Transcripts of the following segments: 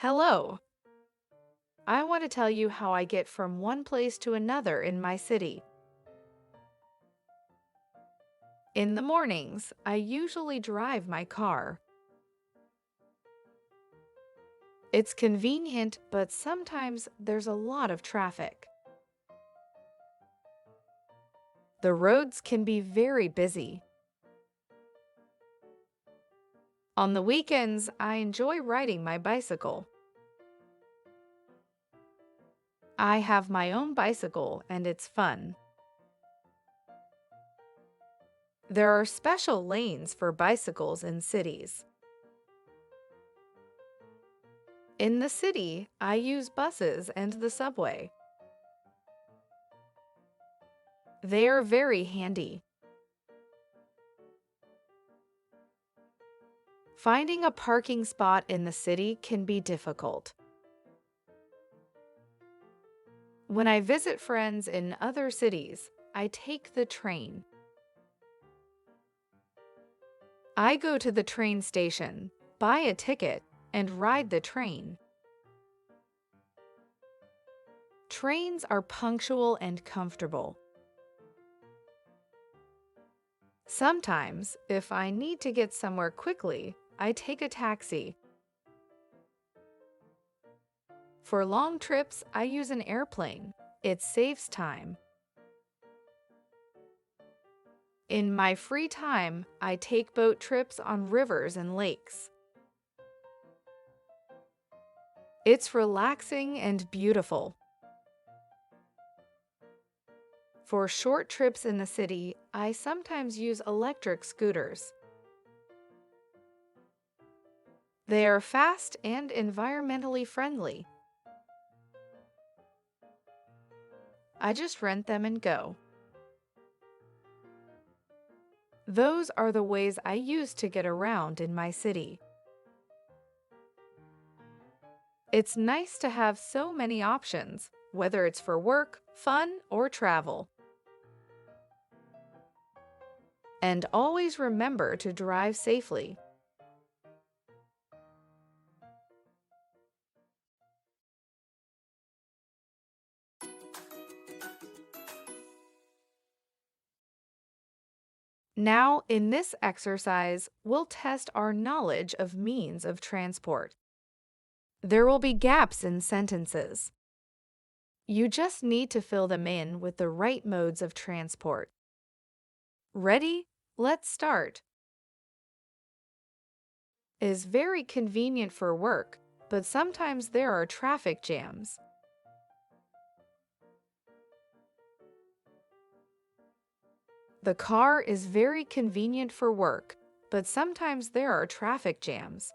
Hello. I want to tell you how I get from one place to another in my city. In the mornings, I usually drive my car. It's convenient, but sometimes there's a lot of traffic. The roads can be very busy. On the weekends, I enjoy riding my bicycle. I have my own bicycle and it's fun. There are special lanes for bicycles in cities. In the city, I use buses and the subway. They are very handy. Finding a parking spot in the city can be difficult. When I visit friends in other cities, I take the train. I go to the train station, buy a ticket, and ride the train. Trains are punctual and comfortable. Sometimes, if I need to get somewhere quickly, I take a taxi. For long trips, I use an airplane. It saves time. In my free time, I take boat trips on rivers and lakes. It's relaxing and beautiful. For short trips in the city, I sometimes use electric scooters. They are fast and environmentally friendly. I just rent them and go. Those are the ways I use to get around in my city. It's nice to have so many options, whether it's for work, fun, or travel. And always remember to drive safely. Now, in this exercise, we'll test our knowledge of means of transport. There will be gaps in sentences. You just need to fill them in with the right modes of transport. Ready? Let's start. Is very convenient for work, but sometimes there are traffic jams. The car is very convenient for work, but sometimes there are traffic jams.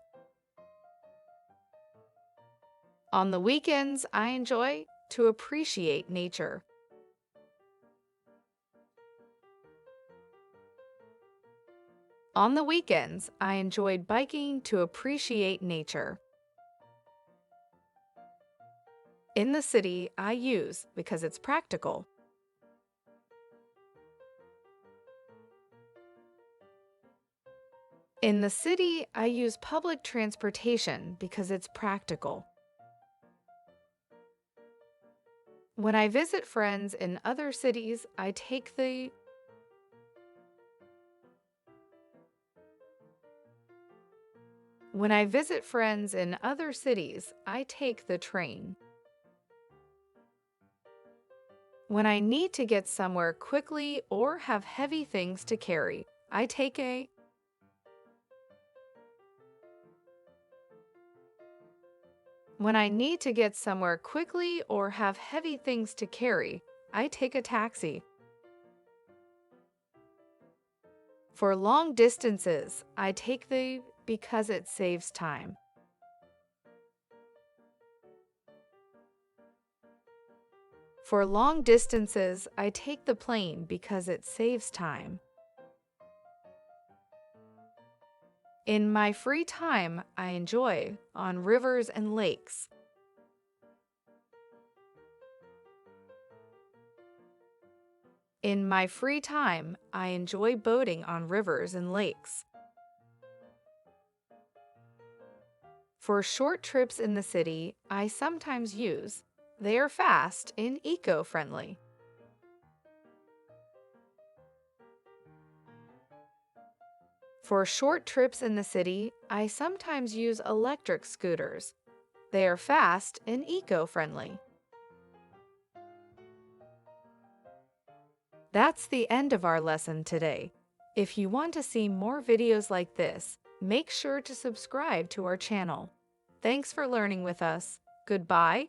On the weekends, I enjoy to appreciate nature. On the weekends, I enjoyed biking to appreciate nature. In the city, I use because it's practical. In the city, I use public transportation because it's practical. When I visit friends in other cities, I take the When I visit friends in other cities, I take the train. When I need to get somewhere quickly or have heavy things to carry, I take a When I need to get somewhere quickly or have heavy things to carry, I take a taxi. For long distances, I take the because it saves time. For long distances, I take the plane because it saves time. In my free time, I enjoy on rivers and lakes. In my free time, I enjoy boating on rivers and lakes. For short trips in the city, I sometimes use. They are fast and eco-friendly. For short trips in the city, I sometimes use electric scooters. They are fast and eco-friendly. That's the end of our lesson today. If you want to see more videos like this, make sure to subscribe to our channel. Thanks for learning with us. Goodbye.